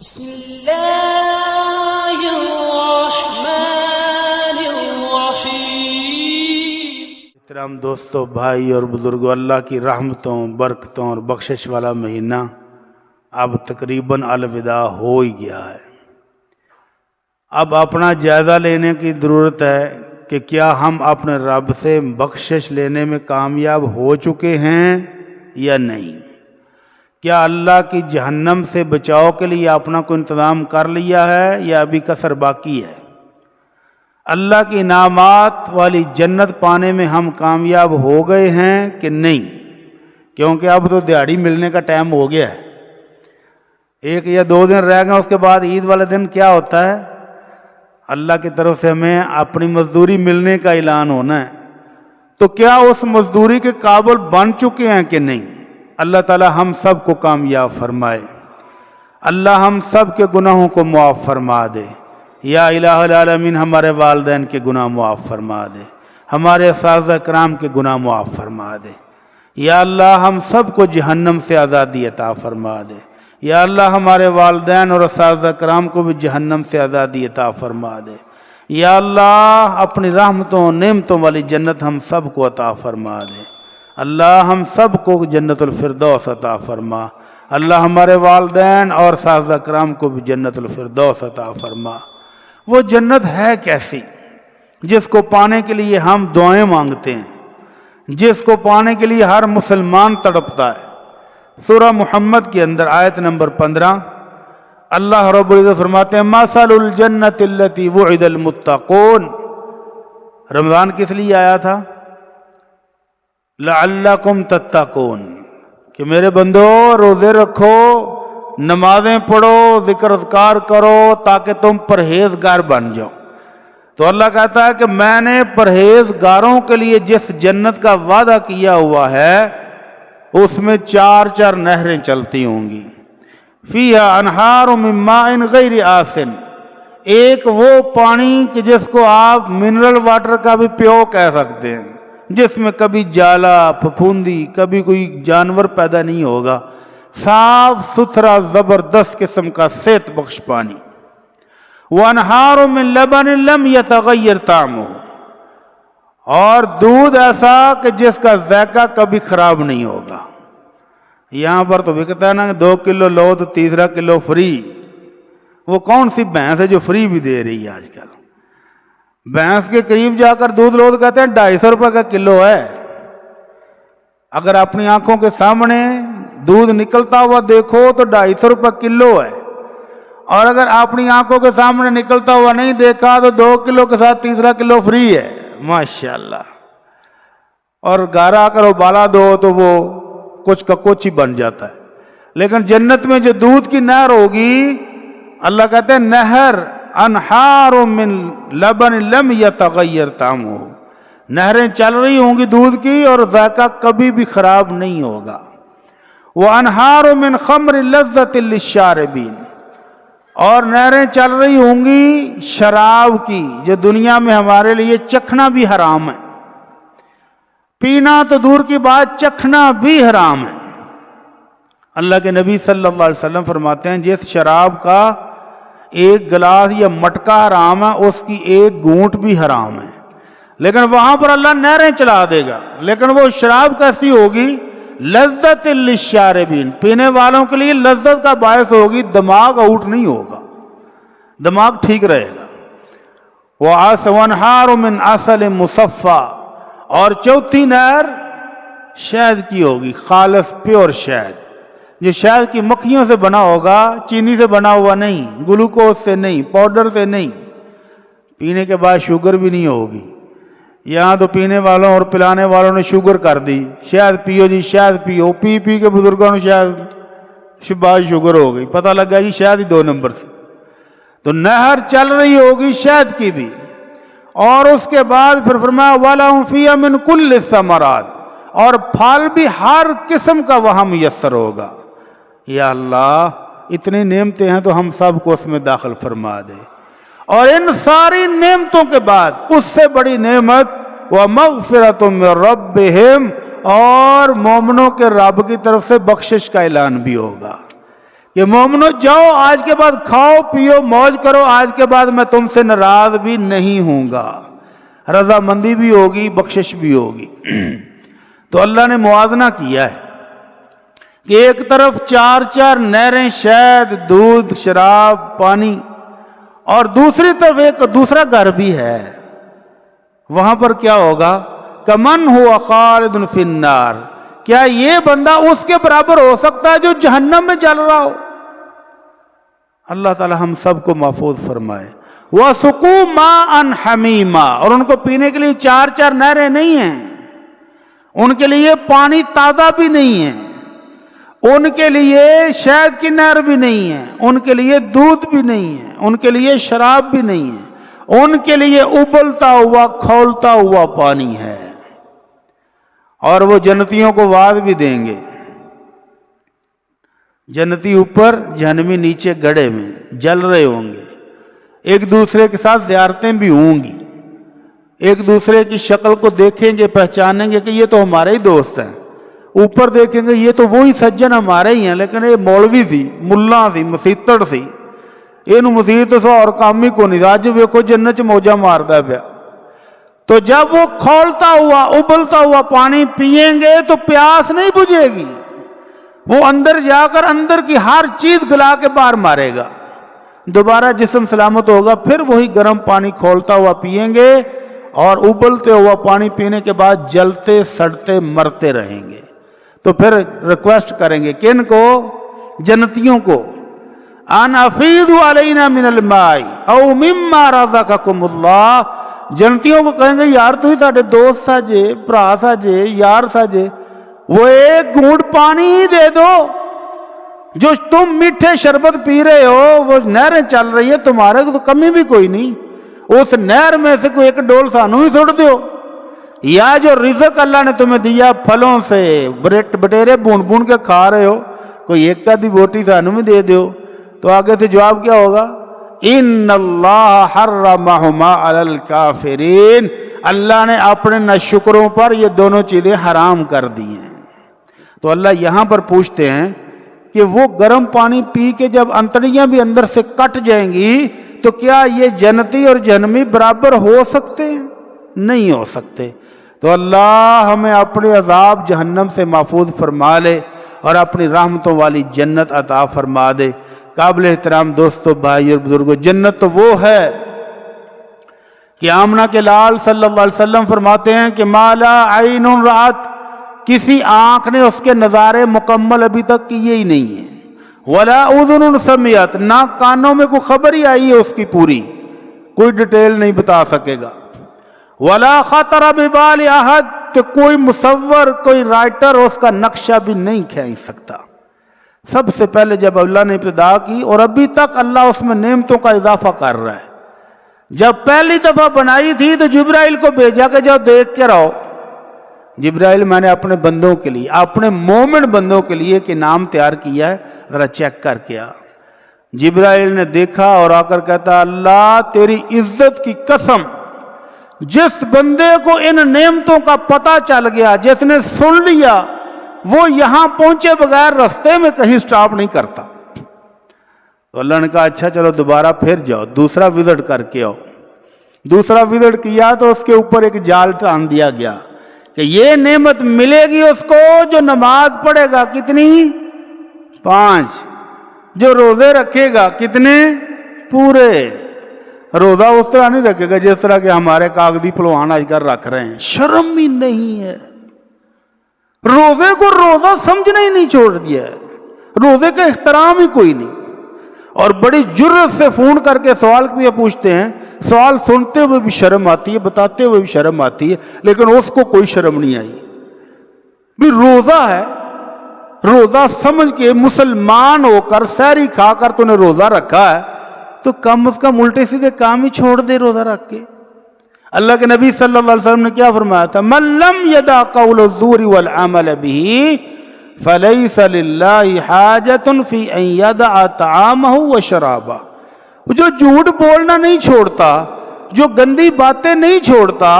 بسم اللہ الرحمن الرحیم۔ محترم دوستو، بھائی اور بزرگوں، اللہ کی رحمتوں، برکتوں اور بخشش والا مہینہ اب تقریباً الوداع ہو ہی گیا ہے۔ اب اپنا جائزہ لینے کی ضرورت ہے کہ کیا ہم اپنے رب سے بخشش لینے میں کامیاب ہو چکے ہیں یا نہیں؟ کیا اللہ کی جہنم سے بچاؤ کے لیے اپنا کوئی انتظام کر لیا ہے یا ابھی کسر باقی ہے؟ اللہ کی انعامات والی جنت پانے میں ہم کامیاب ہو گئے ہیں کہ نہیں؟ کیونکہ اب تو دیہڑی ملنے کا ٹائم ہو گیا ہے، 1 یا 2 دن رہ گئے، اس کے بعد عید والے دن کیا ہوتا ہے؟ اللہ کی طرف سے ہمیں اپنی مزدوری ملنے کا اعلان ہونا ہے۔ تو کیا اس مزدوری کے قابل بن چکے ہیں کہ نہیں؟ اللہ تعالی ہم سب کو کامیاب فرمائے، اللہ ہم سب کے گناہوں کو معاف فرما دے۔ یا الہ العالمین ہمارے والدین کے گناہ معاف فرما دے، ہمارے اساتذہ کرام کے گناہ معاف فرما دے۔ یا اللہ ہم سب کو جہنم سے آزادی عطا فرما دے۔ یا اللہ ہمارے والدین اور اساتذہ کرام کو بھی جہنم سے آزادی عطا فرما دے۔ یا اللہ اپنی رحمتوں نعمتوں والی جنت ہم سب کو عطا فرما دے۔ اللہ ہم سب کو جنت الفردوس عطا فرما۔ اللہ ہمارے والدین اور اساتذہ کرام کو بھی جنت الفردوس عطا فرما۔ وہ جنت ہے کیسی جس کو پانے کے لیے ہم دعائیں مانگتے ہیں، جس کو پانے کے لیے ہر مسلمان تڑپتا ہے۔ سورہ محمد کے اندر آیت نمبر 15 اللہ رب العزت فرماتے ہیں مثل الجنت التی وعد المتقون۔ رمضان کس لیے آیا تھا؟ لعلکم تتقون، کہ میرے بندو روزے رکھو، نمازیں پڑھو، ذکر اذکار کرو تاکہ تم پرہیزگار بن جاؤ۔ تو اللہ کہتا ہے کہ میں نے پرہیزگاروں کے لیے جس جنت کا وعدہ کیا ہوا ہے اس میں 4 نہریں چلتی ہوں گی۔ فیہا انہار من ماء غیر آسن، ایک وہ پانی کہ جس کو آپ منرل واٹر کا بھی پیو کہہ سکتے ہیں، جس میں کبھی جالا پھپھوندی کبھی کوئی جانور پیدا نہیں ہوگا، صاف ستھرا زبردست قسم کا صحت بخش پانی۔ وانہار من لبن لم یتغیر طعمہ، اور دودھ ایسا کہ جس کا ذائقہ کبھی خراب نہیں ہوگا۔ یہاں پر تو بکتا ہے نا 2 کلو لو تو 3 کلو فری۔ وہ کون سی بھینس ہے جو فری بھی دے رہی ہے آج کل؟ بھینس کے قریب جا کر دودھ لو تو کہتے ہیں 250 روپے کا کلو ہے۔ اگر اپنی آنکھوں کے سامنے دودھ نکلتا ہوا دیکھو تو 250 روپے کلو ہے، اور اگر اپنی آنکھوں کے سامنے نکلتا ہوا نہیں دیکھا تو 2 کلو کے ساتھ 3 کلو فری ہے۔ ماشاءاللہ۔ اور گارا اگر ابالا دو تو وہ کچھ کا کچھ ہی بن جاتا ہے۔ لیکن جنت میں جو دودھ کی نہر ہوگی، اللہ کہتے ہیں نہر انہار من لبن لم یتغیر طعمہ، نہریں چل رہی ہوں گی دودھ کی اور ذائقہ کبھی بھی خراب نہیں ہوگا۔ وانہار من خمر لذۃ للشاربین، اور نہریں چل رہی ہوں گی شراب کی جو دنیا میں ہمارے لیے چکھنا بھی حرام ہے، پینا تو دور کی بات چکھنا بھی حرام ہے۔ اللہ کے نبی صلی اللہ علیہ وسلم فرماتے ہیں جس شراب کا 1 گلاس یا مٹکا حرام ہے اس کی 1 گھونٹ بھی حرام ہے، لیکن وہاں پر اللہ نہریں چلا دے گا۔ لیکن وہ شراب کیسی ہوگی؟ لذت للشاربین، پینے والوں کے لیے لذت کا باعث ہوگی، دماغ آؤٹ نہیں ہوگا، دماغ ٹھیک رہے گا۔ وانہار من عسل مصفی، اور چوتھی نہر شہد کی ہوگی، خالص پیور شہد، جو شہد کی مکھیوں سے بنا ہوگا، چینی سے بنا ہوا نہیں، گلوکوز سے نہیں، پاؤڈر سے نہیں، پینے کے بعد شوگر بھی نہیں ہوگی۔ یہاں تو پینے والوں اور پلانے والوں نے شوگر کر دی، شہد پیو جی شہد پیو، پی پی کے بزرگوں نے بعد شوگر ہو گئی، پتہ لگا جی شہد ہی 2 نمبر سے۔ تو نہر چل رہی ہوگی شہد کی بھی، اور اس کے بعد پھر فرمایا وَلَهُمْ فِيهَا مِنْ كُلِّ الثَّمَرَاتِ، اور پھل بھی ہر قسم کا وہاں میسر ہوگا۔ یا اللہ اتنی نعمتیں ہیں تو ہم سب کو اس میں داخل فرما دے۔ اور ان ساری نعمتوں کے بعد اس سے بڑی نعمت وَمَغْفِرَةٌ مِّن رَبِّهِمْ، اور مومنوں کے رب کی طرف سے بخشش کا اعلان بھی ہوگا کہ مومنو جاؤ آج کے بعد کھاؤ پیو موج کرو, آج کے بعد میں تم سے ناراض بھی نہیں ہوں گا, رضامندی بھی ہوگی, بخشش بھی ہوگی. تو اللہ نے موازنہ کیا ہے کہ ایک طرف 4 نہریں, شہد, دودھ, شراب, پانی, اور دوسری طرف ایک دوسرا گھر بھی ہے. وہاں پر کیا ہوگا؟ کمن ہوا خالد فی النار, کیا یہ بندہ اس کے برابر ہو سکتا ہے جو جہنم میں جل رہا ہو؟ اللہ تعالی ہم سب کو محفوظ فرمائے. وَسُقُوا مَاءً حَمِيمًا, اور ان کو پینے کے لیے 4 نہریں نہیں ہیں, ان کے لیے پانی تازہ بھی نہیں ہے, ان کے لیے شہد کی نہر بھی نہیں ہے, ان کے لیے دودھ بھی نہیں ہے, ان کے لیے شراب بھی نہیں ہے, ان کے لیے ابلتا ہوا کھولتا ہوا پانی ہے. اور وہ جنتیوں کو وعد بھی دیں گے. جنتی اوپر, جہنمی نیچے گڑھے میں جل رہے ہوں گے, ایک دوسرے کے ساتھ زیارتیں بھی ہوں گی, ایک دوسرے کی شکل کو دیکھیں گے, پہچانیں گے کہ یہ تو ہمارے ہی دوست ہیں. اوپر دیکھیں گے یہ تو وہی سجن ہمارے ہی ہیں, لیکن یہ مولوی سی, ملا سی, مسیتڑ سی, یہ مسیت سو اور کام ہی کو نہیں. اج ویکھو جنت چ موجہ ماردا پیا. تو جب وہ کھولتا ہوا ابلتا ہوا پانی پئیں گے تو پیاس نہیں بجھے گی, وہ اندر جا کر اندر کی ہر چیز گلا کے باہر مارے گا. دوبارہ جسم سلامت ہوگا, پھر وہی گرم پانی کھولتا ہوا پئیں گے, اور ابلتے ہوا پانی پینے کے بعد جلتے سڑتے مرتے رہیں گے. تو پھر ریکویسٹ کریں گے کن کو؟ جنتیوں کو, ان افیضوا علینا من الماء او مما رزقکم اللہ. جنتیوں کو کہیں گے یار تو ہی ساڈے دوست ساجے, بھرا ساجے, یار ساجے, وہ ایک گھونٹ پانی ہی دے دو. جو تم میٹھے شربت پی رہے ہو, وہ نہریں چل رہی ہے, تمہارے کو تو کمی بھی کوئی نہیں, اس نہر میں سے کوئی ایک ڈول سانو ہی سٹ دیو. یا جو رزق اللہ نے تمہیں دیا پھلوں سے, بٹیرے بون بون کے کھا رہے ہو, کوئی ایک آدھی بوٹی سانو بھی دے دیو. تو آگے سے جواب کیا ہوگا؟ ان اللہ حرمہما علی الکافرین, اللہ نے اپنے ناشکروں پر یہ دونوں چیزیں حرام کر دی ہیں. تو اللہ یہاں پر پوچھتے ہیں کہ وہ گرم پانی پی کے جب انتڑیاں بھی اندر سے کٹ جائیں گی تو کیا یہ جنتی اور جہنمی برابر ہو سکتے ہیں؟ نہیں ہو سکتے. تو اللہ ہمیں اپنے عذاب جہنم سے محفوظ فرما لے اور اپنی رحمتوں والی جنت عطا فرما دے. قابل احترام دوستو, بھائی اور بزرگوں, جنت تو وہ ہے کہ آمنہ کے لال صلی اللہ علیہ وسلم فرماتے ہیں کہ ما لا عین رأت, کسی آنکھ نے اس کے نظارے مکمل ابھی تک کیے ہی نہیں ہیں. ولا اذن سمعت, نہ کانوں میں کوئی خبر ہی آئی ہے اس کی پوری, کوئی ڈیٹیل نہیں بتا سکے گا. ولا خطر ببال احد, تو کوئی مصور, کوئی رائٹر اس کا نقشہ بھی نہیں کھینچ سکتا. سب سے پہلے جب اللہ نے ابتدا کی, اور ابھی تک اللہ اس میں نعمتوں کا اضافہ کر رہا ہے. جب پہلی دفعہ بنائی تھی تو جبرائیل کو بھیجا کہ جاؤ دیکھ کے رہو. جبرائیل, میں نے اپنے بندوں کے لیے, اپنے مومن بندوں کے لیے کہ نام تیار کیا ہے, ذرا چیک کر کے آ. جبرائیل نے دیکھا اور آ کر کہتا اللہ تیری عزت کی قسم, جس بندے کو ان نعمتوں کا پتہ چل گیا, جس نے سن لیا, وہ یہاں پہنچے بغیر رستے میں کہیں سٹاپ نہیں کرتا. تو اللہ نے کہا اچھا چلو دوبارہ پھر جاؤ, دوسرا وزٹ کر کے آؤ. دوسرا وزٹ کیا تو اس کے اوپر ایک جال ٹان دیا گیا کہ یہ نعمت ملے گی اس کو جو نماز پڑھے گا, کتنی؟ 5. جو روزے رکھے گا, کتنے؟ پورے. روزہ اس طرح نہیں رکھے گا جس طرح کہ ہمارے کاغذی پلوان آج کل رکھ رہے ہیں. شرم ہی نہیں ہے, روزے کو روزہ سمجھنا ہی نہیں چھوڑ دیا ہے, روزے کا احترام ہی کوئی نہیں. اور بڑی جرت سے فون کر کے سوال بھی پوچھتے ہیں, سوال سنتے ہوئے بھی شرم آتی ہے, بتاتے ہوئے بھی شرم آتی ہے, لیکن اس کو کوئی شرم نہیں آئی. بھی روزہ ہے, روزہ سمجھ کے مسلمان ہو کر سحری کھا کر تو نے روزہ رکھا ہے, تو کم از کم الٹے سیدھے کام ہی چھوڑ دے روزہ رکھ کے. اللہ کے نبی صلی اللہ علیہ وسلم نے کیا فرمایا تھا؟ من لم یدع قول الزور والعمل به فلیس للہ حاجۃ فی ان یدع طعامہ وشرابہ. جو جھوٹ بولنا نہیں چھوڑتا, جو گندی باتیں نہیں چھوڑتا,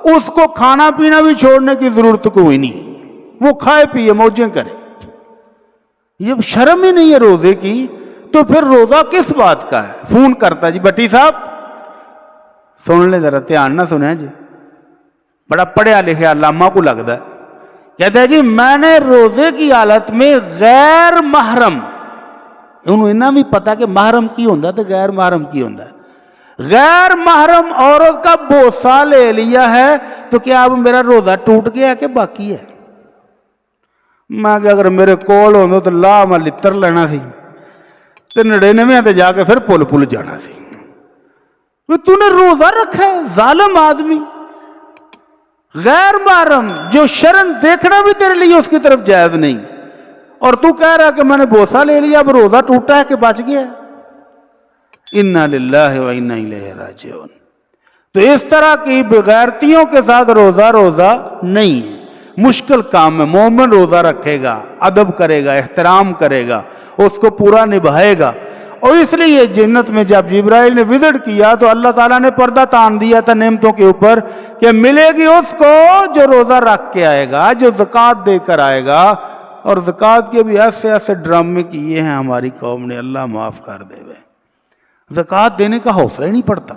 اس کو کھانا پینا بھی چھوڑنے کی ضرورت کوئی نہیں. وہ کھائے پیے موجیں کرے. یہ شرم ہی نہیں ہے روزے کی، تو پھر روزہ کس بات کا ہے؟ فون کرتا جی بٹی صاحب سن لیں ذرا دھیان نہ سنیں جی، بڑا پڑھیا لکھا علامہ کو لگتا ہے، کہتا ہے جی میں نے روزے کی حالت میں غیر محرم، انہوں انہاں بھی پتا کہ محرم کی ہوندہ تو غیر محرم کی ہوندہ ہے، غیر محرم عورت کا بوسہ لے لیا ہے تو کیا اب میرا روزہ ٹوٹ گیا کہ باقی ہے؟ میں کہ اگر میرے کول ہوندہ تو لا میں لتر لینا سی تو 99 تے جا کے پھر پل جانا سی۔ تو نے روزہ رکھا ہے ظالم آدمی، غیر محرم جو شرن دیکھنا بھی تیرے لیے اس کی طرف جائز نہیں، اور تو کہہ رہا کہ میں نے بوسہ لے لیا اب روزہ ٹوٹا ہے کہ بچ گیا ہے۔ انا للہ و انا الیہ راجعون۔ تو اس طرح کی بغیرتیوں کے ساتھ روزہ نہیں ہے، مشکل کام ہے۔ مومن روزہ رکھے گا، ادب کرے گا، احترام کرے گا، اس کو پورا نبھائے گا۔ اور اس لیے جنت میں جب جبرائیل نے وزٹ کیا تو اللہ تعالیٰ نے پردہ تان دیا تھا نعمتوں کے اوپر کہ ملے گی اس کو جو روزہ رکھ کے آئے گا، جو زکوٰۃ دے کر آئے گا۔ اور زکوٰۃ کے بھی ایسے ایسے ڈرامے کیے ہیں ہماری قوم نے، اللہ معاف کر دے وے۔ زکوٰۃ دینے کا حوصلہ ہی نہیں پڑتا،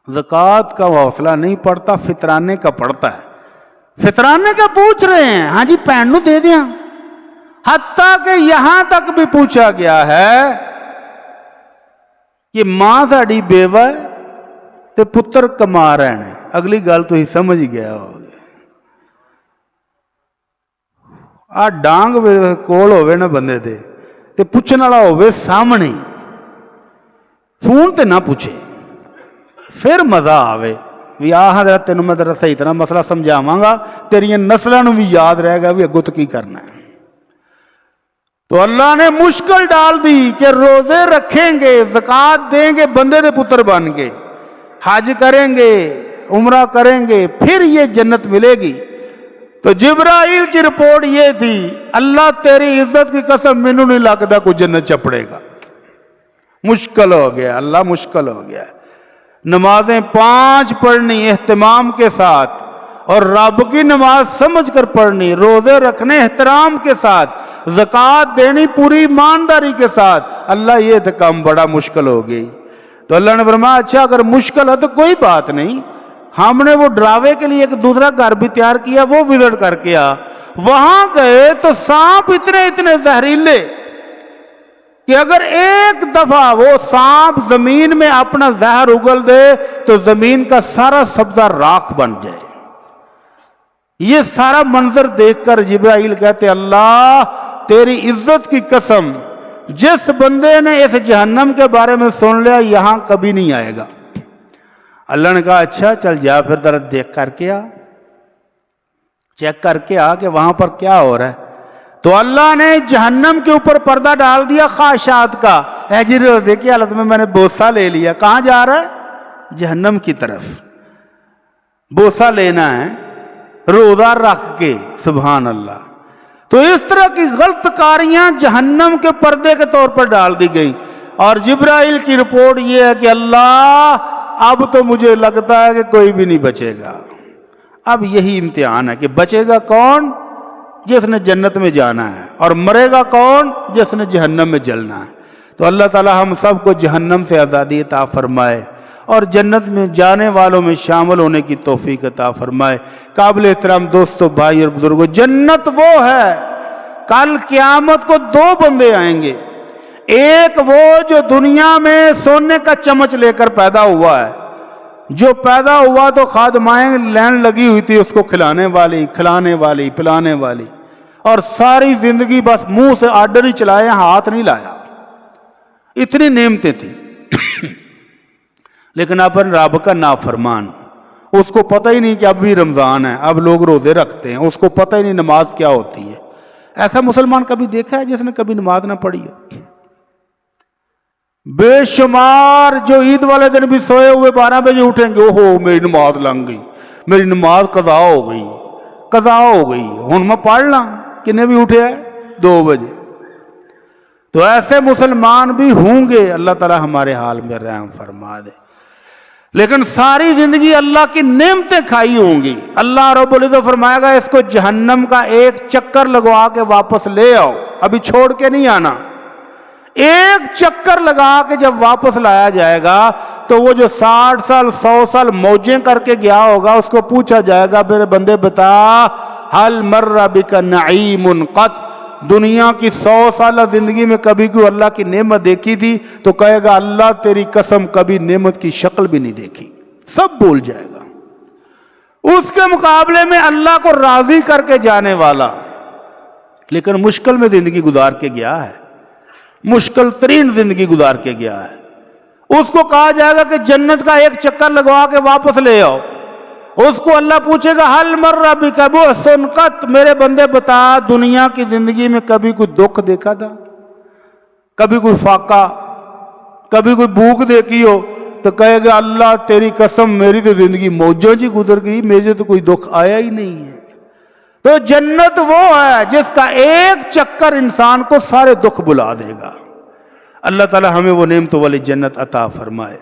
زکوٰۃ کا حوصلہ نہیں پڑتا، فطرانے کا پڑتا ہے۔ فطرانے کا پوچھ رہے ہیں، ہاں جی پین نو دے دیا، حتیٰ کہ یہاں تک بھی پوچھا گیا ہے کہ ماں ساڑی بیوہ ہے تے پتر کما رہے ہیں۔ اگلی گل تو ہی سمجھ گیا ہوگا۔ آ ڈانگ کول ہوئے نا بندے دے تے پوچھنے والا ہوئے سامنے، فون تے نہ پوچھے، پھر مزہ آوے بھی آہاں ذرا تینوں میں ذرا صحیح طرح مسئلہ سمجھاواں گا، تیریاں نسلاں نوں بھی یاد رہے گا بھی اگوں تو کی کرنا ہے۔ تو اللہ نے مشکل ڈال دی کہ روزے رکھیں گے، زکوٰۃ دیں گے، بندے دے پتر بن گے، حج کریں گے، عمرہ کریں گے، پھر یہ جنت ملے گی۔ تو جبرائیل کی رپورٹ یہ تھی، اللہ تیری عزت کی قسم مینوں نہیں لگتا کوئی جنت چپڑے گا۔ مشکل ہو گیا، اللہ مشکل ہو گیا۔ نمازیں 5 پڑھنی اہتمام کے ساتھ، اور رب کی نماز سمجھ کر پڑھنی، روزے رکھنے احترام کے ساتھ، زکوٰۃ دینی پوری ایمانداری کے ساتھ، اللہ یہ تو کام بڑا مشکل ہو گئی۔ تو اللہ نے فرمایا اچھا اگر مشکل ہے تو کوئی بات نہیں، ہم نے وہ ڈراوے کے لیے ایک دوسرا گھر بھی تیار کیا، وہ وزٹ کر کے آ۔ وہاں گئے تو سانپ اتنے زہریلے کہ اگر ایک دفعہ وہ سانپ زمین میں اپنا زہر اگل دے تو زمین کا سارا سبزہ راکھ بن جائے۔ یہ سارا منظر دیکھ کر جبرائیل کہتے اللہ تیری عزت کی قسم، جس بندے نے اس جہنم کے بارے میں سن لیا یہاں کبھی نہیں آئے گا۔ اللہ نے کہا اچھا چل جا پھر ذرا دیکھ کر کے آ، چیک کر کے آ کہ وہاں پر کیا ہو رہا ہے۔ تو اللہ نے جہنم کے اوپر پردہ ڈال دیا خواہشات کا۔ اے جی روزے کی حالت میں نے بوسہ لے لیا، کہاں جا رہا ہے؟ جہنم کی طرف بوسہ لینا ہے روزہ رکھ کے، سبحان اللہ۔ تو اس طرح کی غلط کاریاں جہنم کے پردے کے طور پر ڈال دی گئی۔ اور جبرائیل کی رپورٹ یہ ہے کہ اللہ اب تو مجھے لگتا ہے کہ کوئی بھی نہیں بچے گا۔ اب یہی امتحان ہے کہ بچے گا کون؟ جس نے جنت میں جانا ہے، اور مرے گا کون؟ جس نے جہنم میں جلنا ہے۔ تو اللہ تعالی ہم سب کو جہنم سے آزادی عطا فرمائے اور جنت میں جانے والوں میں شامل ہونے کی توفیق عطا فرمائے۔ قابل احترام دوستو، بھائی اور بزرگوں، جنت وہ ہے، کل قیامت کو 2 بندے آئیں گے۔ ایک وہ جو دنیا میں سونے کا چمچ لے کر پیدا ہوا ہے، جو پیدا ہوا تو خادمائیں لین لگی ہوئی تھی اس کو کھلانے والی، کھلانے والی، پلانے والی، اور ساری زندگی بس منہ سے آرڈر ہی چلائے، ہاتھ نہیں لایا، اتنی نعمتیں تھیں۔ لیکن اپن رب کا نافرمان، اس کو پتہ ہی نہیں کہ اب بھی رمضان ہے، اب لوگ روزے رکھتے ہیں، اس کو پتہ ہی نہیں نماز کیا ہوتی ہے۔ ایسا مسلمان کبھی دیکھا ہے جس نے کبھی نماز نہ پڑھی ہو؟ بے شمار جو عید والے دن بھی سوئے ہوئے 12 بجے اٹھیں گے، اوہو میری نماز لنگ گئی، میری نماز قضا ہو گئی، قضا ہو گئی، ہن میں پڑھ لاں۔ کنے بھی اٹھے ہے 2 بجے۔ تو ایسے مسلمان بھی ہوں گے، اللہ تعالی ہمارے حال میں رحم فرما دے۔ لیکن ساری زندگی اللہ کی نعمتیں کھائی ہوں گی. اللہ رب العزت فرمائے گا اس کو جہنم کا ایک چکر لگوا کے واپس لے آؤ, ابھی چھوڑ کے نہیں آنا. ایک چکر لگا کے جب واپس لایا جائے گا تو وہ جو 60 سال 100 سال موجیں کر کے گیا ہوگا اس کو پوچھا جائے گا میرے بندے بتا حل مر بک نعیم قط, دنیا کی 100 سالہ زندگی میں کبھی کوئی اللہ کی نعمت دیکھی تھی؟ تو کہے گا اللہ تیری قسم کبھی نعمت کی شکل بھی نہیں دیکھی. سب بھول جائے گا. اس کے مقابلے میں اللہ کو راضی کر کے جانے والا لیکن مشکل میں زندگی گزار کے گیا ہے, مشکل ترین زندگی گزار کے گیا ہے, اس کو کہا جائے گا کہ جنت کا ایک چکر لگوا کے واپس لے آؤ. اس کو اللہ پوچھے گا حل مر بک محسن قط, میرے بندے بتا دنیا کی زندگی میں کبھی کوئی دکھ دیکھا تھا, کبھی کوئی فاقہ, کبھی کوئی بھوک دیکھی ہو؟ تو کہے گا اللہ تیری قسم میری تو زندگی موجوں جی گزر گئی, مجھے تو کوئی دکھ آیا ہی نہیں ہے. تو جنت وہ ہے جس کا ایک چکر انسان کو سارے دکھ بلا دے گا. اللہ تعالی ہمیں وہ نعمتوں والی جنت عطا فرمائے.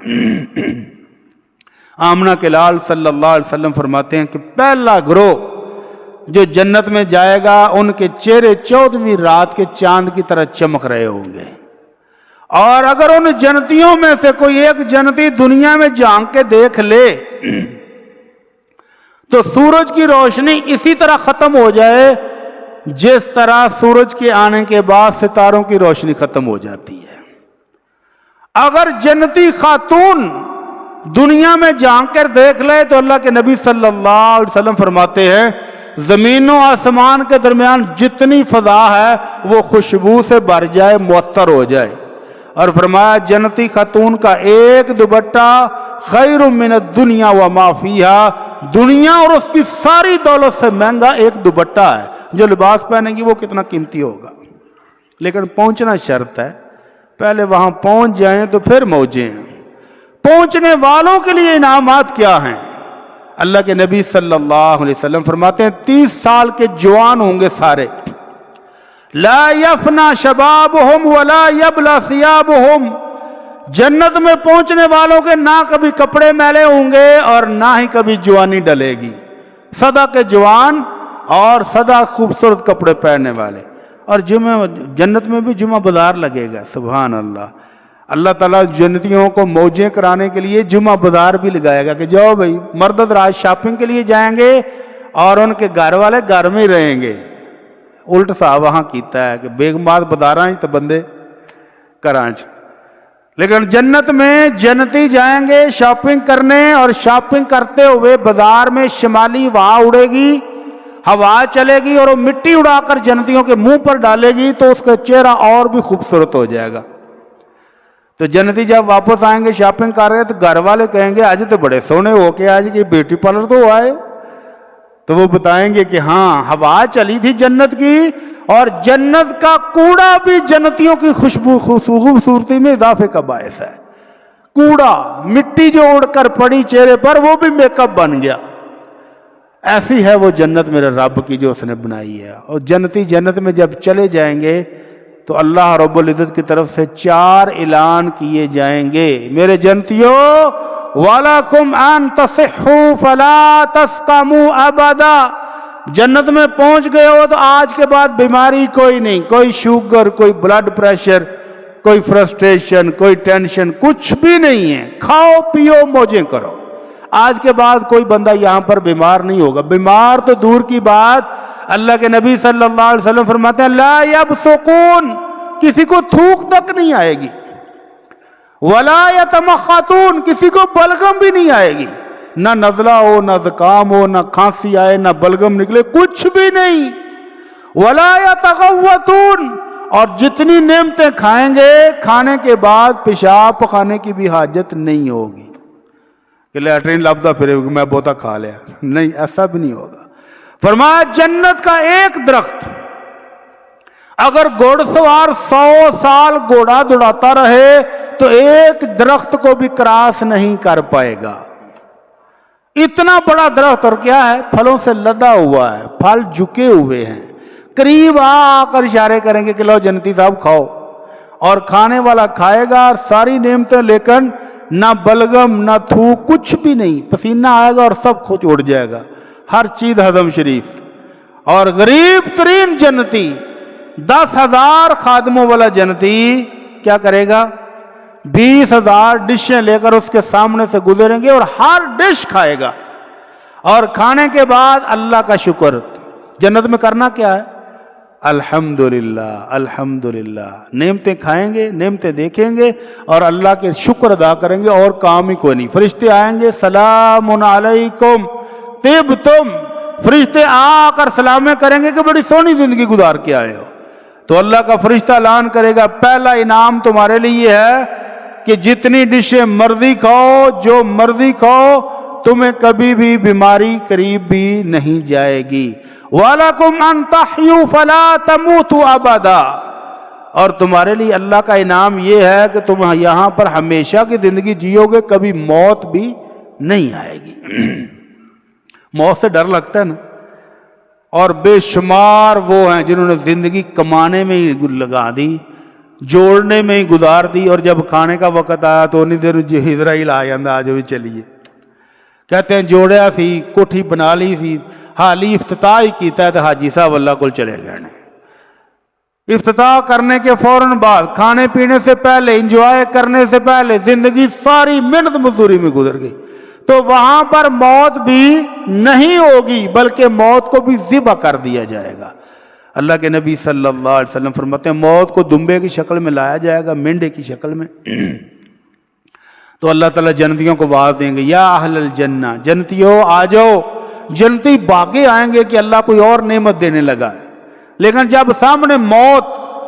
آمنہ کے لال صلی اللہ علیہ وسلم فرماتے ہیں کہ پہلا گروہ جو جنت میں جائے گا ان کے چہرے 14ویں رات کے چاند کی طرح چمک رہے ہوں گے. اور اگر ان جنتیوں میں سے کوئی ایک جنتی دنیا میں جھانک کے دیکھ لے تو سورج کی روشنی اسی طرح ختم ہو جائے جس طرح سورج کے آنے کے بعد ستاروں کی روشنی ختم ہو جاتی ہے. اگر جنتی خاتون دنیا میں جھانک کر دیکھ لے تو اللہ کے نبی صلی اللہ علیہ وسلم فرماتے ہیں زمین و آسمان کے درمیان جتنی فضا ہے وہ خوشبو سے بھر جائے, معطر ہو جائے. اور فرمایا جنتی خاتون کا ایک دوپٹہ خیر من الدنیا وما فیہا, دنیا اور اس کی ساری دولت سے مہنگا ایک دوپٹہ ہے. جو لباس پہنے گی وہ کتنا قیمتی ہوگا. لیکن پہنچنا شرط ہے, پہلے وہاں پہنچ جائیں تو پھر موجیں ہیں. پہنچنے والوں کے لیے انعامات کیا ہیں؟ اللہ کے نبی صلی اللہ علیہ وسلم فرماتے ہیں 30 سال کے جوان ہوں گے سارے, لا یفنا شبابہم ولا یبلا ثیابہم, جنت میں پہنچنے والوں کے نہ کبھی کپڑے میلے ہوں گے اور نہ ہی کبھی جوانی ڈلے گی. سدا کے جوان اور سدا خوبصورت کپڑے پہننے والے. اور جنت میں بھی جمعہ بازار لگے گا. سبحان اللہ. اللہ تعالیٰ جنتیوں کو موجیں کرانے کے لیے جمعہ بازار بھی لگائے گا کہ جاؤ بھائی مرد حضرات شاپنگ کے لیے جائیں گے اور ان کے گھر والے گھر میں ہی رہیں گے. الٹ صاحب وہاں کیتا ہے کہ بیگمات بازاراں تو بندے کراچ. لیکن جنت میں جنتی جائیں گے شاپنگ کرنے, اور شاپنگ کرتے ہوئے بازار میں شمالی ہوا اڑے گی, ہوا چلے گی اور وہ مٹی اڑا کر جنتیوں کے منہ پر ڈالے گی تو اس کا چہرہ اور بھی خوبصورت ہو جائے گا. تو جنتی جب واپس آئیں گے شاپنگ کر رہے تو گھر والے کہیں گے آج تو بڑے سونے ہو کے آج کی بیوٹی پارلر تو آئے. تو وہ بتائیں گے کہ ہاں ہوا چلی تھی جنت کی, اور جنت کا کوڑا بھی جنتیوں کی خوشبو خوبصورتی میں اضافے کا باعث ہے. کوڑا مٹی جو اڑ کر پڑی چہرے پر وہ بھی میک اپ بن گیا. ایسی ہے وہ جنت میرے رب کی جو اس نے بنائی ہے. اور جنتی جنت میں جب چلے جائیں گے تو اللہ رب العزت کی طرف سے 4 اعلان کیے جائیں گے. میرے جنتیوں وَلَكُمْ أَن تَصِحُّوا فَلَا تَسْقَمُوا أَبَدًا, جنت میں پہنچ گئے ہو تو آج کے بعد بیماری کوئی نہیں, کوئی شوگر, کوئی بلڈ پریشر, کوئی فرسٹریشن, کوئی ٹینشن, کچھ بھی نہیں ہے. کھاؤ پیو موجیں کرو. آج کے بعد کوئی بندہ یہاں پر بیمار نہیں ہوگا. بیمار تو دور کی بات, اللہ کے نبی صلی اللہ علیہ وسلم فرماتے ہیں لا یبصقون, کسی کو تھوک تک نہیں آئے گی. ولا یتمخطون, کسی کو بلغم بھی نہیں آئے گی. نہ نزلہ ہو, نہ زکام ہو, نہ کھانسی آئے, نہ بلغم نکلے, کچھ بھی نہیں. ولا یتغوطون, اور جتنی نعمتیں کھائیں گے کھانے کے بعد پیشاب پخانے کی بھی حاجت نہیں ہوگی کہ لیٹرین لبدا پھرے میں بہتا کھا لیا, نہیں, ایسا بھی نہیں ہوگا. فرمایا جنت کا ایک درخت اگر گھوڑ سوار 100 سال گھوڑا دوڑاتا رہے تو ایک درخت کو بھی کراس نہیں کر پائے گا. اتنا بڑا درخت, اور کیا ہے, پھلوں سے لدا ہوا ہے, پھل جھکے ہوئے ہیں. قریب آ کر اشارے کریں گے کہ لو جنتی صاحب کھاؤ, اور کھانے والا کھائے گا اور ساری نعمتیں لیکن نہ بلغم نہ تھوک کچھ بھی نہیں، پسینہ آئے گا اور سب کچھ اڑ جائے گا، ہر چیز ہضم شریف۔ اور غریب ترین جنتی 10,000 خادموں والا جنتی کیا کرے گا؟ 20,000 ڈشیں لے کر اس کے سامنے سے گزریں گے اور ہر ڈش کھائے گا، اور کھانے کے بعد اللہ کا شکر۔ جنت میں کرنا کیا ہے؟ الحمدللہ الحمدللہ، نعمتیں کھائیں گے، نعمتیں دیکھیں گے اور اللہ کے شکر ادا کریں گے، اور کام ہی کوئی نہیں۔ فرشتے آئیں گے، سلام علیکم طبتم، فرشتے آ کر سلامیں کریں گے کہ بڑی سونی زندگی گزار کے آئے ہو۔ تو اللہ کا فرشتہ اعلان کرے گا، پہلا انعام تمہارے لیے ہے کہ جتنی ڈشیں مرضی کھاؤ، جو مرضی کھاؤ، تمہیں کبھی بھی بیماری قریب بھی نہیں جائے گی۔ وَلَكُمْ أَن تَحْيُوا فَلَا تَمُوتُوا أَبَدًا، اور تمہارے لیے اللہ کا انعام یہ ہے کہ تم یہاں پر ہمیشہ کی زندگی جیو گے، کبھی موت بھی نہیں آئے گی۔ موت سے ڈر لگتا ہے نا، اور بے شمار وہ ہیں جنہوں نے زندگی کمانے میں ہی لگا دی، جوڑنے میں ہی گزار دی، اور جب کھانے کا وقت آیا تو انہی دیر اسرائیل آ جاتا، آج بھی چلیے، کہتے ہیں جوڑیا سی، کوٹھی بنا لی سی، حالی افتتاح ہی کیتا ہے تو حاجی صاحب اللہ کو چلے گئے نے۔ افتتاح کرنے کے فوراً بعد، کھانے پینے سے پہلے، انجوائے کرنے سے پہلے زندگی ساری محنت مزدوری میں گزر گئی، تو وہاں پر موت بھی نہیں ہوگی، بلکہ موت کو بھی ذبح کر دیا جائے گا۔ اللہ کے نبی صلی اللہ علیہ وسلم فرماتے ہیں موت کو دمبے کی شکل میں لایا جائے گا، مینڈے کی شکل میں۔ تو اللہ تعالیٰ جنتیوں کو آواز دیں گے، یا اہل الجنہ، جنتیوں آ جاؤ۔ جنتی بھاگے آئیں گے کہ اللہ کوئی اور نعمت دینے لگا ہے، لیکن جب سامنے موت،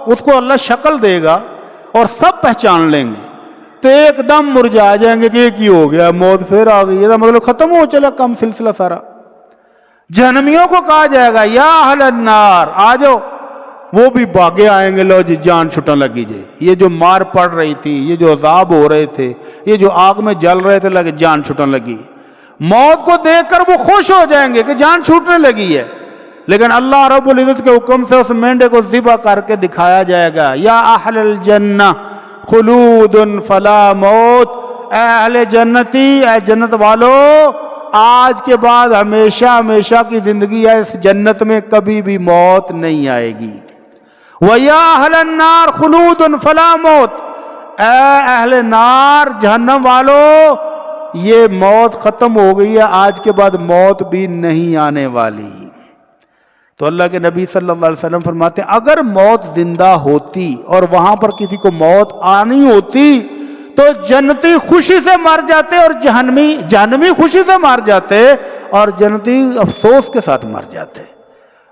اس کو اللہ شکل دے گا اور سب پہچان لیں گے، تو ایک دم مرجھا جائیں گے کہ یہ کی ہو گیا، موت پھر آ گئی، یہ مطلب ختم ہو چلا کم سلسلہ سارا۔ جہنمیوں کو کہا جائے گا، یا اہل النار آ جاؤ، وہ بھی بھاگے آئیں گے، لو جی جان چھٹن لگی جائے، یہ جو مار پڑ رہی تھی، یہ جو عذاب ہو رہے تھے، یہ جو آگ میں جل رہے تھے، لگے جان چھٹن لگی۔ موت کو دیکھ کر وہ خوش ہو جائیں گے کہ جان چھوٹنے لگی ہے، لیکن اللہ رب العزت کے حکم سے اس مینڈے کو ذبح کر کے دکھایا جائے گا، یا اہل الجنہ خلود فلا موت، اے اہل جنتی، اے جنت والو، آج کے بعد ہمیشہ ہمیشہ کی زندگی ہے، اس جنت میں کبھی بھی موت نہیں آئے گی۔ وَيَا أَهْلَ النَّارِ خُلُودٌ فَلَا مَوْتَ، اے اہل نار، جہنم والو، یہ موت ختم ہو گئی ہے، آج کے بعد موت بھی نہیں آنے والی۔ تو اللہ کے نبی صلی اللہ علیہ وسلم فرماتے ہیں اگر موت زندہ ہوتی اور وہاں پر کسی کو موت آنی ہوتی تو جنتی خوشی سے مر جاتے اور جہنمی خوشی سے مر جاتے اور جنتی افسوس کے ساتھ مر جاتے،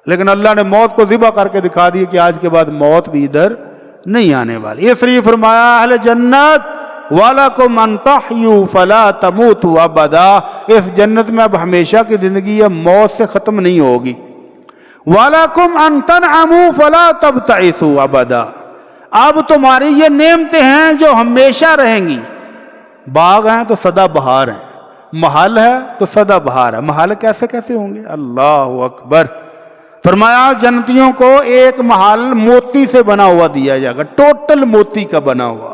لیکن اللہ نے موت کو ذبح کر کے دکھا دی کہ آج کے بعد موت بھی ادھر نہیں آنے والی۔ اس لیے فرمایا اہل جنت وَلَكُمْ أَن تَحْيُوا فَلَا تَمُوتُوا أَبَدًا، اس جنت میں اب ہمیشہ کی زندگی ہے، موت سے ختم نہیں ہوگی۔ وَلَكُمْ أَن تَنْعَمُوا فَلَا تَبْتَعِثُوا أَبَدًا، اب تمہاری یہ نعمتیں ہیں جو ہمیشہ رہیں گی۔ باغ ہیں تو سدا بہار ہیں، محل ہے تو سدا بہار ہے، محل کیسے کیسے ہوں گے؟ اللہ اکبر۔ فرمایا جنتیوں کو ایک محل موتی سے بنا ہوا دیا جائے گا، ٹوٹل موتی کا بنا ہوا،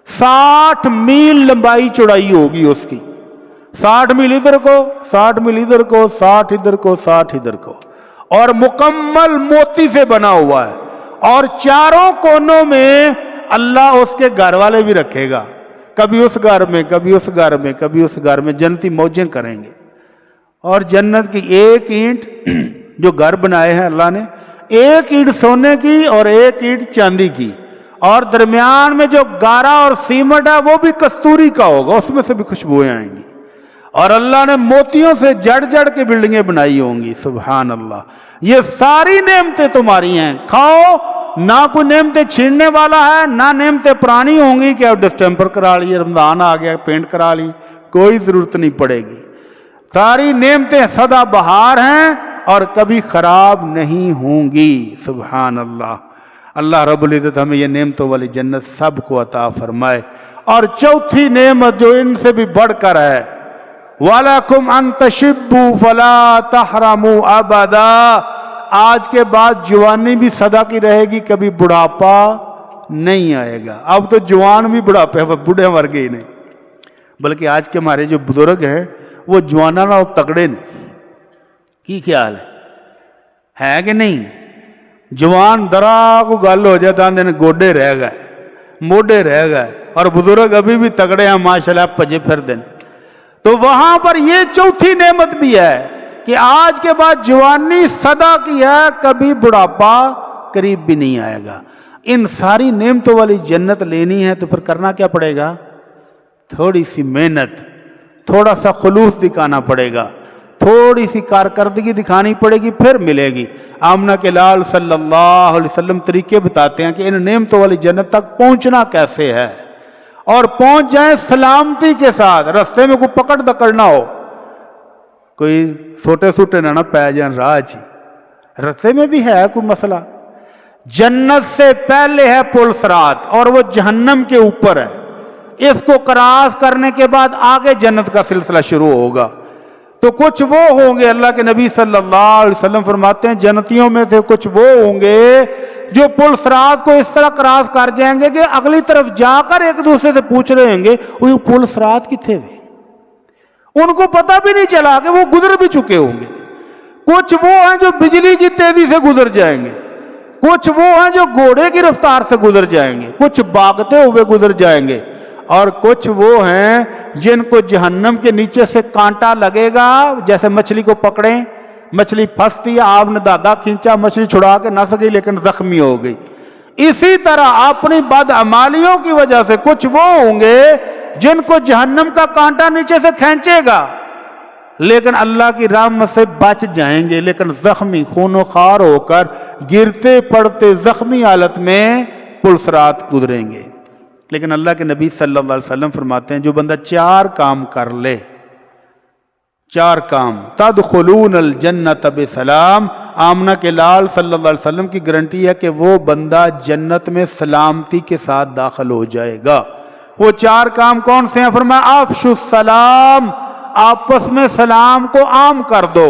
60 میل لمبائی چوڑائی ہوگی اس کی، 60 میل ادھر کو، 60 میل ادھر کو، 60 ادھر کو، 60 ادھر کو، اور مکمل موتی سے بنا ہوا ہے، اور چاروں کونوں میں اللہ اس کے گھر والے بھی رکھے گا، کبھی اس گھر میں، کبھی اس گھر میں، کبھی اس گھر میں، جنتی موجیں کریں گے۔ اور جنت کی ایک اینٹ، جو گھر بنائے ہیں اللہ نے، ایک اینٹ سونے کی اور ایک اینٹ چاندی کی، اور درمیان میں جو گارا اور سیمنٹ ہے وہ بھی کستوری کا ہوگا، اس میں سے بھی خوشبوئیں آئیں گی، اور اللہ نے موتیوں سے جڑ جڑ کے بلڈنگیں بنائی ہوں گی۔ سبحان اللہ، یہ ساری نعمتیں تمہاری ہیں، کھاؤ، نہ کوئی نعمتیں چھیننے والا ہے، نہ نعمتیں پرانی ہوں گی کہ اب ڈسٹمپر کرا لی، رمضان آ گیا پینٹ کرا لی، کوئی ضرورت نہیں پڑے گی۔ ساری نعمتیں سدا بہار ہیں اور کبھی خراب نہیں ہوں گی۔ سبحان اللہ، اللہ رب العزت ہمیں یہ نعمتوں والی جنت سب کو عطا فرمائے۔ اور چوتھی نعمت جو ان سے بھی بڑھ کر ہے، وَلَكُمْ أَن تَشِبُّوا فَلَا تَحْرَمُوا أَبَدًا، آج کے بعد جوانی بھی سدا کی رہے گی، کبھی بڑھاپا نہیں آئے گا۔ اب تو جوان بھی بڑھاپے بوڑھے مر گئے نہیں، بلکہ آج کے ہمارے جو بزرگ ہیں وہ جوانانا اور تگڑے نے کی خیال ہے کہ نہیں؟ جوان درا کو گل ہو جاتا دن گوڈے رہ گئے موڈے رہ گئے اور بزرگ ابھی بھی تگڑے ہیں ماشاءاللہ پجے پھر دن. تو وہاں پر یہ چوتھی نعمت بھی ہے کہ آج کے بعد جوانی سدا کی ہے, کبھی بڑھاپا قریب بھی نہیں آئے گا. ان ساری نعمتوں والی جنت لینی ہے تو پھر کرنا کیا پڑے گا؟ تھوڑی سی محنت, تھوڑا سا خلوص دکھانا پڑے گا, تھوڑی سی کارکردگی دکھانی پڑے گی, پھر ملے گی. آمنہ کے لال صلی اللہ علیہ وسلم طریقے بتاتے ہیں کہ ان نعمتوں والی جنت تک پہنچنا کیسے ہے, اور پہنچ جائیں سلامتی کے ساتھ, رستے میں کوئی پکڑ دکڑ نہ ہو, کوئی سوٹے سوٹے نہ پہ جائیں راہ چی, رستے میں بھی ہے کوئی مسئلہ. جنت سے پہلے ہے پل صراط اور وہ جہنم کے اوپر ہے, اس کو کراس کرنے کے بعد آگے جنت کا سلسلہ شروع ہوگا. تو کچھ وہ ہوں گے, اللہ کے نبی صلی اللہ علیہ وسلم فرماتے ہیں جنتیوں میں سے کچھ وہ ہوں گے جو پل صراط کو اس طرح کراس کر جائیں گے کہ اگلی طرف جا کر ایک دوسرے سے پوچھ رہے ہوں گے وہ پل صراط کتنے ہوئے, ان کو پتہ بھی نہیں چلا کہ وہ گزر بھی چکے ہوں گے. کچھ وہ ہیں جو بجلی کی تیزی سے گزر جائیں گے, کچھ وہ ہیں جو گھوڑے کی رفتار سے گزر جائیں گے, کچھ بھاگتے ہوئے گزر جائیں گے, اور کچھ وہ ہیں جن کو جہنم کے نیچے سے کانٹا لگے گا. جیسے مچھلی کو پکڑیں, مچھلی پھنستی ہے, آپ نے دھاگا کھینچا, مچھلی چھڑا کے نہ سکی لیکن زخمی ہو گئی. اسی طرح اپنی بدعمالیوں کی وجہ سے کچھ وہ ہوں گے جن کو جہنم کا کانٹا نیچے سے کھینچے گا لیکن اللہ کی رحمت سے بچ جائیں گے, لیکن زخمی خون و خار ہو کر گرتے پڑتے زخمی حالت میں پل صراط گزریں گے. لیکن اللہ کے نبی صلی اللہ علیہ وسلم فرماتے ہیں جو بندہ 4 کام کر لے, 4 کام, تدخلون الجنت بسلام, آمنہ کے لال صلی اللہ علیہ وسلم کی گارنٹی ہے کہ وہ بندہ جنت میں سلامتی کے ساتھ داخل ہو جائے گا. وہ 4 کام کون سے ہیں؟ فرمایا افشوا السلام, آپس میں سلام کو عام کر دو,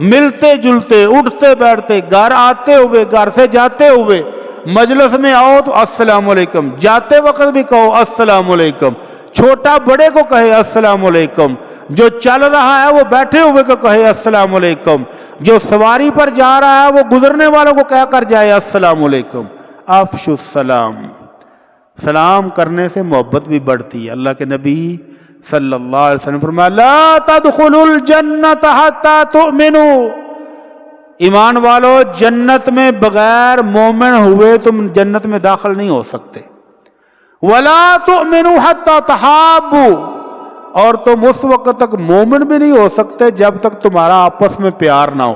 ملتے جلتے, اٹھتے بیٹھتے, گھر آتے ہوئے, گھر سے جاتے ہوئے, مجلس میں آؤ تو السلام علیکم, جاتے وقت بھی کہو السلام علیکم, چھوٹا بڑے کو کہے السلام علیکم, جو چل رہا ہے وہ بیٹھے ہوئے کو کہے السلام علیکم, جو سواری پر جا رہا ہے وہ گزرنے والوں کو کہہ کر جائے السلام علیکم. افشوا السلام, سلام کرنے سے محبت بھی بڑھتی ہے. اللہ کے نبی صلی اللہ علیہ وسلم فرمایا لا تدخلوا الجنت حتی تؤمنوا, ایمان والو جنت میں بغیر مومن ہوئے تم جنت میں داخل نہیں ہو سکتے. ولا تؤمنوا حتی تحابوا, اور تم اس وقت تک مومن بھی نہیں ہو سکتے جب تک تمہارا آپس میں پیار نہ ہو.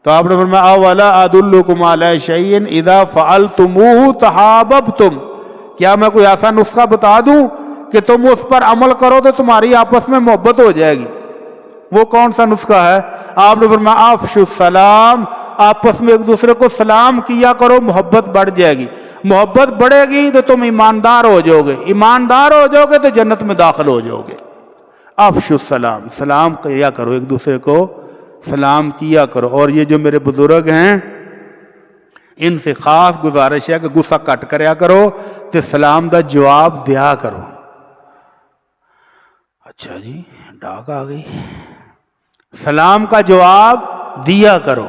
تو آپ نے فرمایا اولا ادلکم علی شیء اذا فعلتموه تحاببتم, کیا میں کوئی ایسا نسخہ بتا دوں کہ تم اس پر عمل کرو تو تمہاری آپس میں محبت ہو جائے گی؟ وہ کون سا نسخہ ہے؟ آپ نے فرمایا افشوا السلام, آپس میں ایک دوسرے کو سلام کیا کرو, محبت بڑھ جائے گی. محبت بڑھے گی تو تم ایماندار ہو جاؤ گے, ایماندار ہو جاؤ گے تو جنت میں داخل ہو جاؤ گے. افشوا السلام, سلام کیا کرو, ایک دوسرے کو سلام کیا کرو. اور یہ جو میرے بزرگ ہیں ان سے خاص گزارش ہے کہ غصہ کٹ کریا کرو تے سلام دا جواب دیا کرو. اچھا جی ڈاک آ گئی, سلام کا جواب دیا کرو.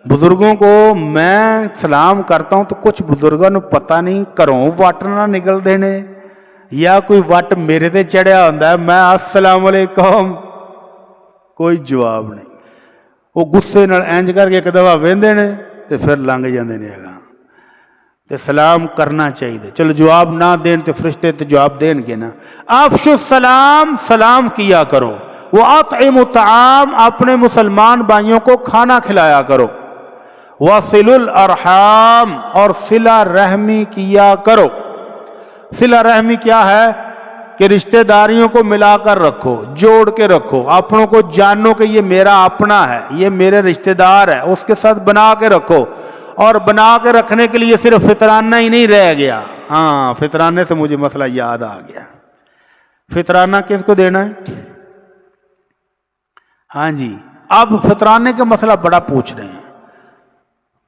بزرگوں کو میں سلام کرتا ہوں تو کچھ بزرگوں نے پتہ نہیں کروں وٹ نہ نکل دینے یا کوئی وٹ میرے تے چڑھیا ہوتا ہے, میں السلام علیکم, کوئی جواب نہیں. وہ غصے نال انج کر کے ایک دفعہ وہندے نے تے پھر لنگ جاندے نے. تے سلام کرنا چاہیے. چلو جواب نہ دین تے فرشتے تے جواب دین گے نا. افشوا السلام, سلام کیا کرو. وَأَطْعِمُوا الطَّعَامَ, اپنے مسلمان بھائیوں کو کھانا کھلایا کرو. وَصِلُوا الْأَرْحَامَ, اور صلہ رحمی کیا کرو. صلہ رحمی کیا ہے کہ رشتہ داریوں کو ملا کر رکھو, جوڑ کے رکھو, اپنوں کو جانو کہ یہ میرا اپنا ہے, یہ میرے رشتہ دار ہے, اس کے ساتھ بنا کے رکھو. اور بنا کے رکھنے کے لیے صرف فطرانہ ہی نہیں رہ گیا. ہاں فطرانے سے مجھے مسئلہ یاد آ گیا. فطرانہ کس کو دینا ہے؟ ہاں جی, اب فطرانے کا مسئلہ بڑا پوچھ رہے ہیں.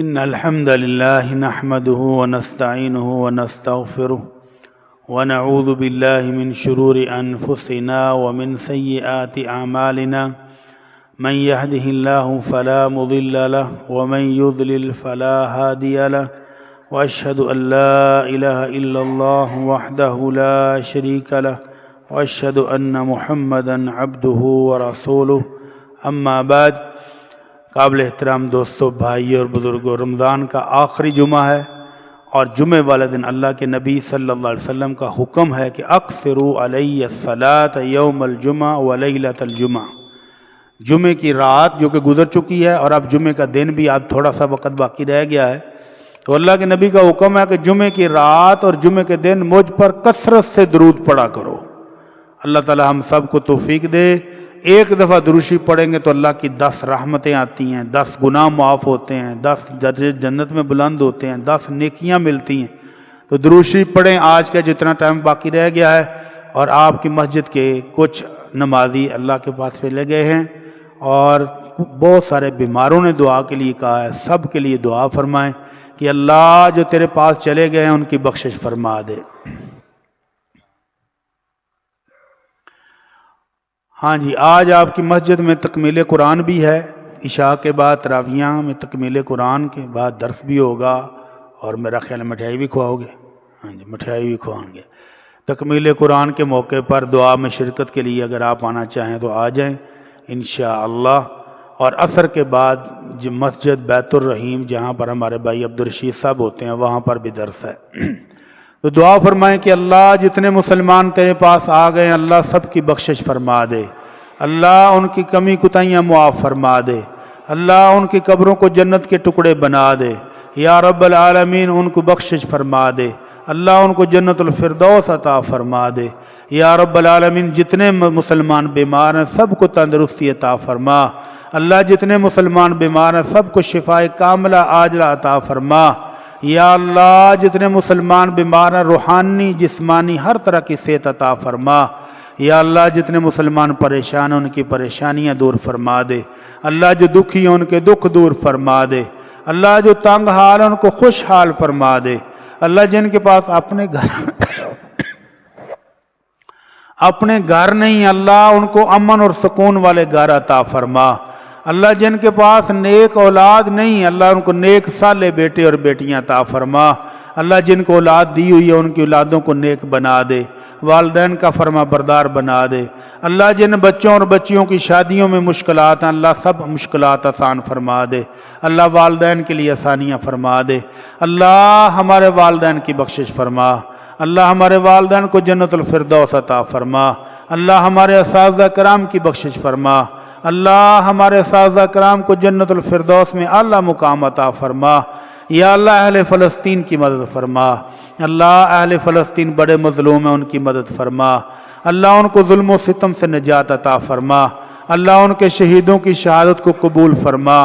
إن الحمد لله نحمده ونستعينه ونستغفره ونعوذ بالله من شرور أنفسنا ومن سيئات أعمالنا من يهده الله فلا مضل له ومن يضلل فلا هادي له وأشهد أن لا إله إلا الله وحده لا شريك له وأشهد أن محمدا عبده ورسوله أما بعد قابل احترام دوستو، بھائی اور بزرگوں، رمضان کا آخری جمعہ ہے اور جمعے والے دن اللہ کے نبی صلی اللہ علیہ وسلم کا حکم ہے کہ اکثروا علی الصلاۃ یوم الجمعہ ولیلۃ الجمعہ، جمعے کی رات جو کہ گزر چکی ہے اور اب جمعے کا دن بھی اب تھوڑا سا وقت باقی رہ گیا ہے، تو اللہ کے نبی کا حکم ہے کہ جمعے کی رات اور جمعے کے دن مجھ پر کثرت سے درود پڑھا کرو۔ اللہ تعالی ہم سب کو توفیق دے۔ ایک دفعہ دروشی پڑھیں گے تو اللہ کی 10 رحمتیں آتی ہیں، 10 گناہ معاف ہوتے ہیں، 10 درجے جنت میں بلند ہوتے ہیں، 10 نیکیاں ملتی ہیں۔ تو دروشی پڑھیں، آج کا جتنا ٹائم باقی رہ گیا ہے، اور آپ کی مسجد کے کچھ نمازی اللہ کے پاس چلے گئے ہیں اور بہت سارے بیماروں نے دعا کے لیے کہا ہے، سب کے لیے دعا فرمائیں کہ اللہ جو تیرے پاس چلے گئے ہیں ان کی بخشش فرما دے۔ ہاں جی، آج آپ کی مسجد میں تکمیل قرآن بھی ہے، عشاء کے بعد تراویح میں تکمیل قرآن کے بعد درس بھی ہوگا، اور میرا خیال ہے مٹھائی بھی کھواؤ گے؟ ہاں جی، مٹھائی بھی کھوائیں گے۔ تکمیل قرآن کے موقع پر دعا میں شرکت کے لیے اگر آپ آنا چاہیں تو آ جائیں انشاءاللہ۔ اور عصر کے بعد جو مسجد بیت الرحیم جہاں پر ہمارے بھائی عبدالرشید صاحب ہوتے ہیں وہاں پر بھی درس ہے، تو دعا فرمائیں کہ اللہ جتنے مسلمان تیرے پاس آ گئے اللہ سب کی بخشش فرما دے، اللہ ان کی کمی کوتاہیاں معاف فرما دے، اللہ ان کی قبروں کو جنت کے ٹکڑے بنا دے، یا رب العالمین ان کو بخشش فرما دے، اللہ ان کو جنت الفردوس عطا فرما دے، یا رب العالمین جتنے مسلمان بیمار ہیں سب کو تندرستی عطا فرما، اللہ جتنے مسلمان بیمار ہیں سب کو شفاء کاملہ عاجلہ عطا فرما، یا اللہ جتنے مسلمان بیمار ہیں روحانی جسمانی ہر طرح کی صحت عطا فرما، یا اللہ جتنے مسلمان پریشان ہیں ان کی پریشانیاں دور فرما دے، اللہ جو دکھی ہیں ان کے دکھ دور فرما دے، اللہ جو تنگ حال ہیں ان کو خوشحال فرما دے، اللہ جن کے پاس اپنے گھر نہیں اللہ ان کو امن اور سکون والے گھر عطا فرما، اللہ جن کے پاس نیک اولاد نہیں اللہ ان کو نیک صالح بیٹے اور بیٹیاں عطا فرما، اللہ جن کو اولاد دی ہوئی ہے ان کی اولادوں کو نیک بنا دے، والدین کا فرما بردار بنا دے، اللہ جن بچوں اور بچیوں کی شادیوں میں مشکلات ہیں اللہ سب مشکلات آسان فرما دے، اللہ والدین کے لیے آسانیاں فرما دے، اللہ ہمارے والدین کی بخشش فرما، اللہ ہمارے والدین کو جنت الفردوس عطا فرما، اللہ ہمارے اساتذہ کرام کی بخشش فرما، اللہ ہمارے اساتذہ کرام کو جنت الفردوس میں اعلیٰ مقام عطا فرما، یا اللہ اہل فلسطین کی مدد فرما، اللہ اہل فلسطین بڑے مظلوم ہیں ان کی مدد فرما، اللہ ان کو ظلم و ستم سے نجات عطا فرما، اللہ ان کے شہیدوں کی شہادت کو قبول فرما،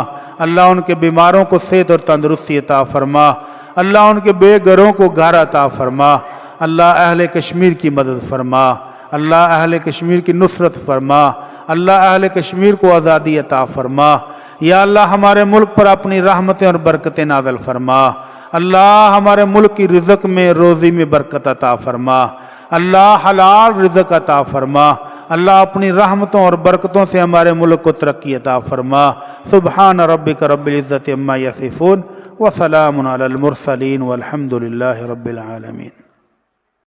اللہ ان کے بیماروں کو صحت اور تندرستی عطا فرما، اللہ ان کے بے گھروں کو گھر عطا فرما، اللہ اہل کشمیر کی مدد فرما، اللہ اہل کشمیر کی نصرت فرما، اللہ اہل کشمیر کو آزادی عطا فرما، یا اللہ ہمارے ملک پر اپنی رحمتیں اور برکتیں نازل فرما، اللہ ہمارے ملک کی رزق میں روزی میں برکت عطا فرما، اللہ حلال رزق عطا فرما، اللہ اپنی رحمتوں اور برکتوں سے ہمارے ملک کو ترقی عطا فرما۔ سبحان ربک رب العزت عما یصفون وسلام علی المرسلین والحمد للہ رب العالمین۔